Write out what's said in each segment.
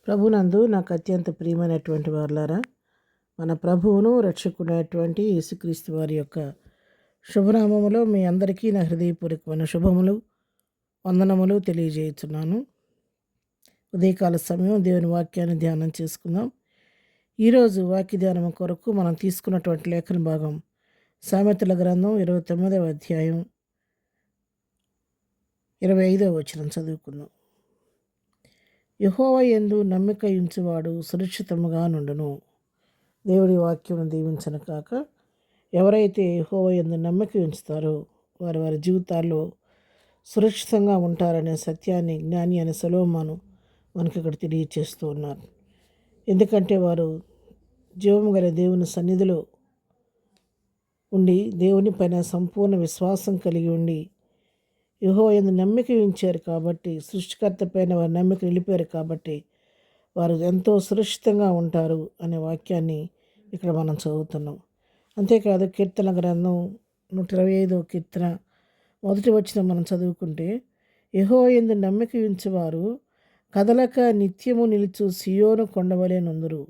ప్రభునందు నాకు అత్యంత ప్రియమైనటువంటి వారులారా, మన ప్రభువును రక్షకుడైనటువంటి యేసుక్రీస్తు వారి యొక్క శుభనామములో మీ అందరికీ నా హృదయపూర్వకమైన శుభములు వందనములు తెలియజేస్తున్నాను. ఉదయకాల సమయం దేవుని వాక్యాన్ని ధ్యానం చేసుకుందాం. ఈరోజు వాక్య ధ్యానం కొరకు మనం తీసుకున్నటువంటి లేఖన భాగం సామెతల గ్రంథం 29వ అధ్యాయం 25వ వచనం చదువుకుందాం. యెహోవా యందు నమ్మిక ఉంచువాడు సురక్షితముగా నుండును. దేవుడి వాక్యం దీవించను కాక. ఎవరైతే యెహోవా యందు నమ్మిక ఉంచుతారో వారి వారి జీవితాల్లో సురక్షితంగా ఉంటారనే సత్యాన్ని జ్ఞాని అనే సొలొమోను మనకి ఇక్కడ తెలియచేస్తూ ఉన్నారు. ఎందుకంటే వారు జీవము గల దేవుని సన్నిధిలో ఉండి దేవుని పైన సంపూర్ణ విశ్వాసం కలిగి ఉండి యెహోవా యందు నమ్మిక ఉంచారు కాబట్టి, సృష్టికర్త పైన వారి నమ్మిక నిలిపారు కాబట్టి వారు ఎంతో సురక్షితంగా ఉంటారు అనే వాక్యాన్ని ఇక్కడ మనం చదువుతున్నాం. అంతేకాదు కీర్తన గ్రంథం 125వ కీర్తన మొదటి వచనం మనం చదువుకుంటే, యెహోవా యందు నమ్మిక ఉంచువారు కదలక నిత్యము నిలుచు సియోను కొండవలే నుందురు.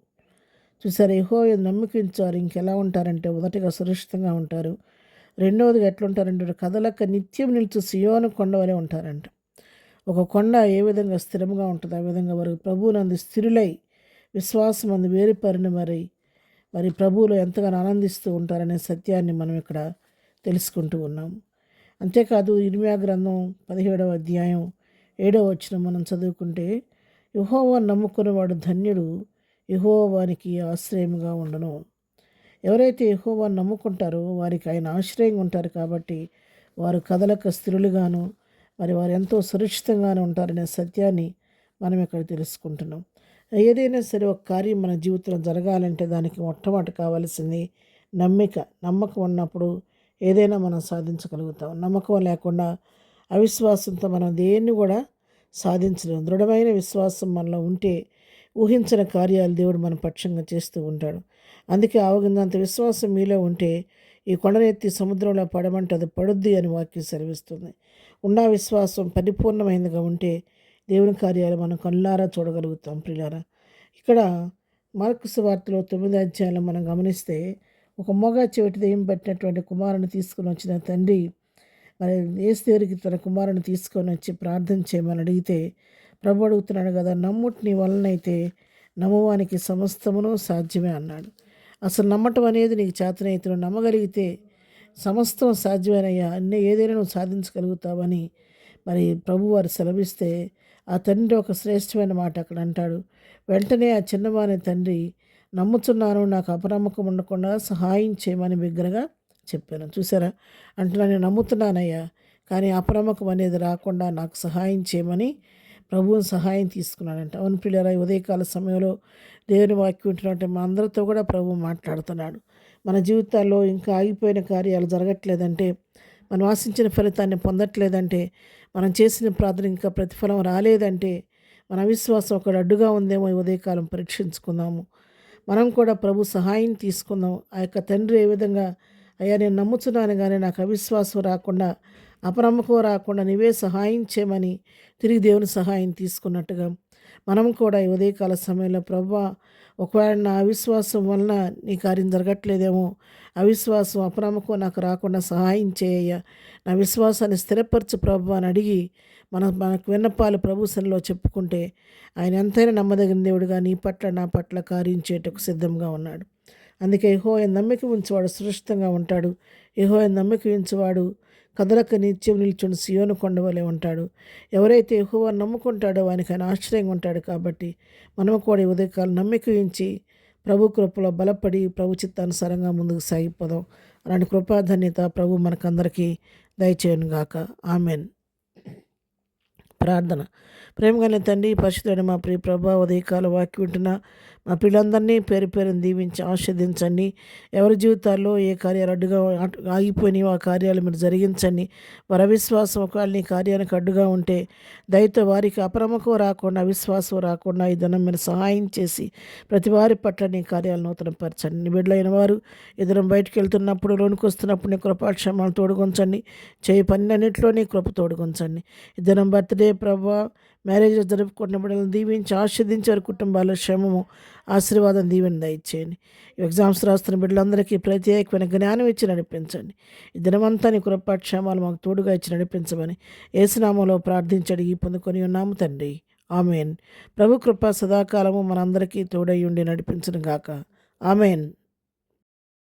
చూసారు, యెహోవా యందు నమ్మిక ఉంచారు ఇంకెలా ఉంటారంటే, మొదటిగా సురక్షితంగా ఉంటారు. రెండవదిగా ఎట్లుంటారంటే, కదలక నిత్యం నిలుచు సియోను కొండవలే ఉంటారంట. ఒక కొండ ఏ విధంగా స్థిరంగా ఉంటుందో ఆ విధంగా వారు ప్రభువునందు స్థిరులై విశ్వాసం అందు వేరుపరిని మరి ప్రభువులో ఎంతగానో ఆనందిస్తూ ఉంటారనే సత్యాన్ని మనం ఇక్కడ తెలుసుకుంటూ ఉన్నాం. అంతేకాదు ఇర్మీయా గ్రంథం 17వ అధ్యాయం 7వ వచనం మనం చదువుకుంటే, యెహోవాను నమ్ముకునేవాడు ధన్యుడు, యెహోవా వానికి ఆశ్రయముగా ఉండును. ఎవరైతే యెహోవాను నమ్ముకుంటారో వారికి ఆయన ఆశ్రయంగా ఉంటారు కాబట్టి వారు కదలక స్థిరులుగాను వారు ఎంతో సురక్షితంగానే ఉంటారనే సత్యాన్ని మనం ఇక్కడ తెలుసుకుంటున్నాం. ఏదైనా సరే ఒక కార్యం మన జీవితంలో జరగాలంటే దానికి మొట్టమొదటి కావాల్సింది నమ్మకం ఉన్నప్పుడు ఏదైనా మనం సాధించగలుగుతాం. నమ్మకం లేకుండా అవిశ్వాసంతో మనం దేన్ని కూడా సాధించలేము. దృఢమైన విశ్వాసం మనలో ఉంటే ఊహించిన కార్యాలు దేవుడు మన పక్షంగా చేస్తూ ఉంటాడు. అందుకే ఆవగినంత విశ్వాసం మీలో ఉంటే ఈ కొండనెత్తి సముద్రంలో పడమంటే అది పడుద్ది అని వాక్యం సెలవిస్తుంది. ఉన్న విశ్వాసం పరిపూర్ణమైనదిగా ఉంటే దేవుని కార్యాలు మనం కళ్ళారా చూడగలుగుతాం. ప్రియులారా, ఇక్కడ మార్కు సువార్తలో 9వ అధ్యాయంలో మనం గమనిస్తే, ఒక మొగ చెవిటి దెయ్యం పట్టినటువంటి కుమారుని తీసుకుని వచ్చిన తండ్రి మరి యేసు దగ్గరికి తన కుమారుని తీసుకొని వచ్చి ప్రార్థన చేయమని అడిగితే, ప్రభు అడుగుతున్నాడు కదా, నమ్ముట నీ వలనైతే నమ్మువానికి సమస్తమును సాధ్యమే అన్నాడు. అసలు నమ్మటం అనేది నీకు చేతనైతే నువ్వు నమ్మగలిగితే సమస్తం సాధ్యమేనయ్యా, అన్నీ ఏదైనా నువ్వు సాధించగలుగుతావని మరి ప్రభు వారు సెలవిస్తే, ఆ తండ్రి ఒక శ్రేష్టమైన మాట అక్కడ అంటాడు. వెంటనే ఆ చిన్నవాని తండ్రి, నమ్ముతున్నాను, నాకు అపనమ్మకం ఉండకుండా సహాయం చేయమని బిగ్గరగా చెప్పాను. చూసారా, అంటున్నా, నేను నమ్ముతున్నానయ్యా, కానీ అపనమ్మకం అనేది రాకుండా నాకు సహాయం చేయమని ప్రభువుని సహాయం తీసుకున్నాడంట. అవును ప్రియులారా, ఉదయకాల సమయంలో దేవుని వాక్యం వింటున్నట్టు మా అందరితో కూడా ప్రభువు మాట్లాడుతున్నాడు. మన జీవితాల్లో ఇంకా ఆగిపోయిన కార్యాలు జరగట్లేదంటే, మనం ఆశించిన ఫలితాన్ని పొందట్లేదంటే, మనం చేసిన ప్రార్థన ఇంకా ప్రతిఫలం రాలేదంటే, మన అవిశ్వాసం ఒకటి అడ్డుగా ఉందేమో ఈ ఉదయకాలం పరీక్షించుకుందాము. మనం కూడా ప్రభు సహాయం తీసుకుందాం. ఆ యొక్క తండ్రి ఏ విధంగా, అయ్యా నేను నమ్ముతున్నాను కానీ నాకు అవిశ్వాసం రాకుండా అపనమ్మకం రాకుండా నీవే సహాయం చేయమని తిరిగి దేవుని సహాయం తీసుకున్నట్టుగా మనం కూడా ఈ ఉదయకాల సమయంలో, ప్రభువా, ఒకవేళ నా అవిశ్వాసం వలన నీ కార్యం జరగట్లేదేమో, అవిశ్వాసం అపనమ్మకం నాకు రాకుండా సహాయం చేయ, నా విశ్వాసాన్ని స్థిరపరచు ప్రభు అని అడిగి మనకు విన్నపాలు ప్రభు సన్నిధిలో చెప్పుకుంటే ఆయన ఎంతైనా నమ్మదగిన దేవుడుగా నీ పట్ల నా పట్ల కార్యం చేయటకు సిద్ధంగా ఉన్నాడు. అందుకే యెహోవా నమ్మిక ఉంచేవాడు సురక్షితంగా ఉంటాడు. యెహోవా నమ్మిక ఉంచేవాడు కదలక నిత్యం నిల్చుని సియోను కొండవలే ఉంటాడు. ఎవరైతే యెహోవాను నమ్ముకుంటాడో వానికి ఆయన ఆశ్రయంగా ఉంటాడు. కాబట్టి మనం కూడా ఈ ఉదయకాలం నమ్మిక ఉంచి ప్రభు కృపలో బలపడి ప్రభు చిత్తానుసారంగా ముందుకు సాగిపోదాం. అలాంటి కృపాధన్యత ప్రభు మనకందరికీ దయచేయను గాక. ఆమెన్. ప్రార్థన. ప్రేమగానే తండ్రి, పరిశుద్ధుడైన మా ప్రియ ప్రభా, ఉదయకాల వాక్యం వింటున్న మా పిల్లలందరినీ పేరు పేరుని దీవించి ఆశీర్వదించండి. ఎవరి జీవితాల్లో ఏ కార్యాలు అడ్డుగా ఆగిపోయినాయో ఆ కార్యాలు మీరు జరిగించండి. వారి అవిశ్వాసం ఒకవేళ నీ కార్యానికి అడ్డుగా ఉంటే దయతో వారికి అపనమ్మకం రాకుండా అవిశ్వాసం రాకుండా ఈ దినం మీరు సహాయం చేసి ప్రతి వారి పట్ల నీ కార్యాలు నూతనపరచండి. నీ బిడ్డలైన వారు ఇద్దరం బయటకు వెళ్తున్నప్పుడు లోనికి వస్తున్నప్పుడు నీ కృపాక్షేమాలు తోడుగుంచండి. చేయి పని అన్నింటిలో నీ కృప తోడుగుంచండి. ఇద్దరం బర్త్డే ప్రభా మ్యారేజ్ జరుపుకుంటున్న బిడ్డలను దీవించి ఆశీర్దించి వారి కుటుంబాల క్షేమము ఆశీర్వాదం దీవెన దయచేయండి. ఎగ్జామ్స్ రాస్తున్న బిడ్డలందరికీ ప్రత్యేకమైన జ్ఞానం ఇచ్చి నడిపించండి. ఈ దినమంతా నీ కృపా క్షేమాలు మాకు తోడుగా ఇచ్చి నడిపించమని యేసునామములో ప్రార్థించడి పొందుకొని ఉన్నాము తండ్రి. ఆమెన్. ప్రభు కృప సదాకాలము మనందరికీ తోడై ఉండి నడిపించును గాక. ఆమెన్.